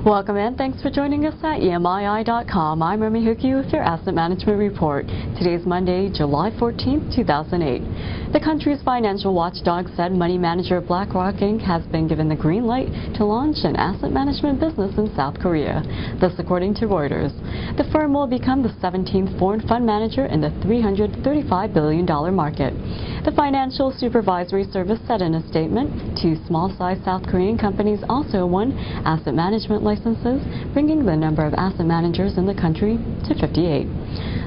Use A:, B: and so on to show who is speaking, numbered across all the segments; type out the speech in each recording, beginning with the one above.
A: Welcome and thanks for joining us at EMII.com. I'm Remy Huki with your Asset Management Report. Today's Monday, July 14, 2008. The country's financial watchdog said money manager BlackRock Inc. has been given the green light to launch an asset management business in South Korea. This according to Reuters. The firm will become the 17th foreign fund manager in the $335 billion market. The Financial Supervisory Service said in a statement, 2 small-sized South Korean companies also won asset management licenses, bringing the number of asset managers in the country to 58.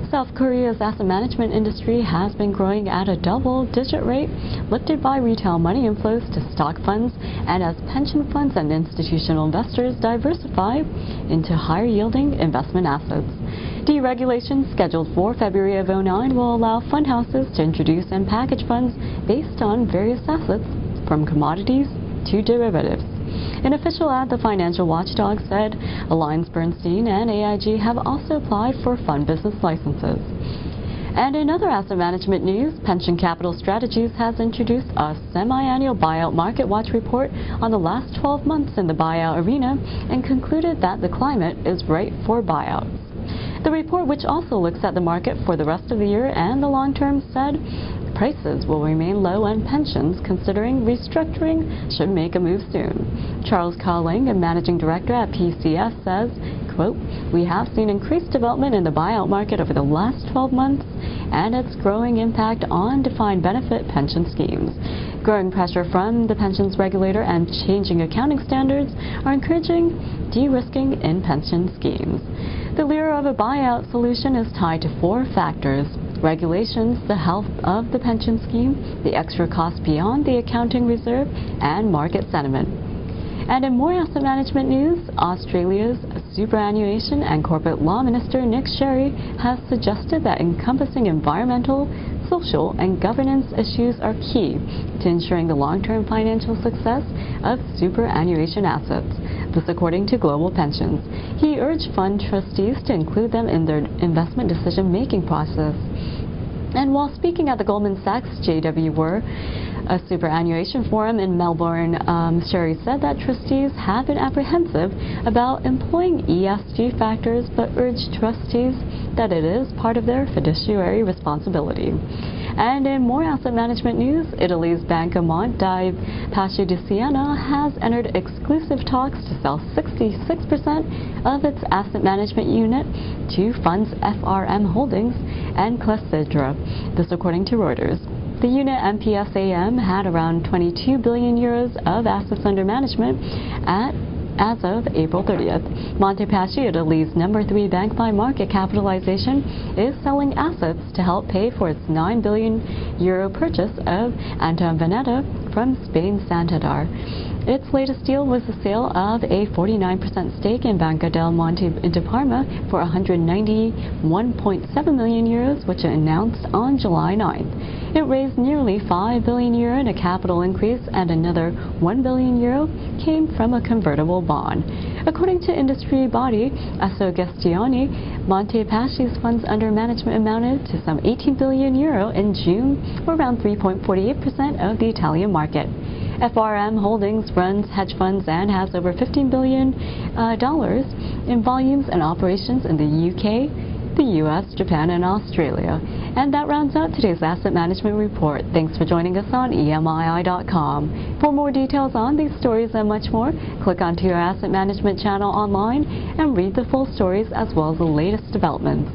A: South Korea's asset management industry has been growing at a double-digit rate, lifted by retail money inflows to stock funds and as pension funds and institutional investors diversify into higher-yielding investment assets. Deregulation scheduled for February of 2009 will allow fund houses to introduce and package funds based on various assets, from commodities to derivatives. An official at the financial watchdog said AllianceBernstein and AIG have also applied for fund business licenses. And in other asset management news, Pension Capital Strategies has introduced a semi-annual Buyout Market Watch report on the last 12 months in the buyout arena and concluded that the climate is right for buyouts. The report, which also looks at the market for the rest of the year and the long term, said prices will remain low and pensions, considering restructuring, should make a move soon. Charles Colling, a managing director at PCS, says, quote, "We have seen increased development in the buyout market over the last 12 months and its growing impact on defined benefit pension schemes. Growing pressure from the pensions regulator and changing accounting standards are encouraging de-risking in pension schemes." The lure of a buyout solution is tied to 4 factors: regulations, the health of the pension scheme, the extra cost beyond the accounting reserve, and market sentiment. And in more asset management news, Australia's Superannuation and Corporate Law Minister Nick Sherry has suggested that encompassing environmental, social, and governance issues are key to ensuring the long-term financial success of superannuation assets. This according to Global Pensions. He urged fund trustees to include them in their investment decision-making process. And while speaking at the Goldman Sachs JW Were, a superannuation forum in Melbourne, Sherry said that trustees have been apprehensive about employing ESG factors, but urged trustees that it is part of their fiduciary responsibility. And in more asset management news, Italy's Banca Monte Paschi di Siena has entered exclusive talks to sell 66% of its asset management unit to funds FRM Holdings and Clessidra. This according to Reuters. The unit MPSAM had around 22 billion euros of assets under management as of April 30th. Monte Paschi, Italy's number 3 bank by market capitalization, is selling assets to help pay for its €9 billion purchase of Anton Veneta from Spain's Santander. Its latest deal was the sale of a 49% stake in Banca del Monte de Parma for €191.7 million, which it announced on July 9th. It raised nearly €5 billion in a capital increase, and another €1 billion came from a convertible bond. According to industry body Assogestioni, Monte Paschi's funds under management amounted to some €18 billion in June, or around 3.48% of the Italian market. FRM Holdings runs hedge funds and has over $15 billion in volumes and operations in the UK, the US, Japan, and Australia. And that rounds out today's Asset Management Report. Thanks for joining us on EMII.com. For more details on these stories and much more, click onto your Asset Management channel online and read the full stories as well as the latest developments.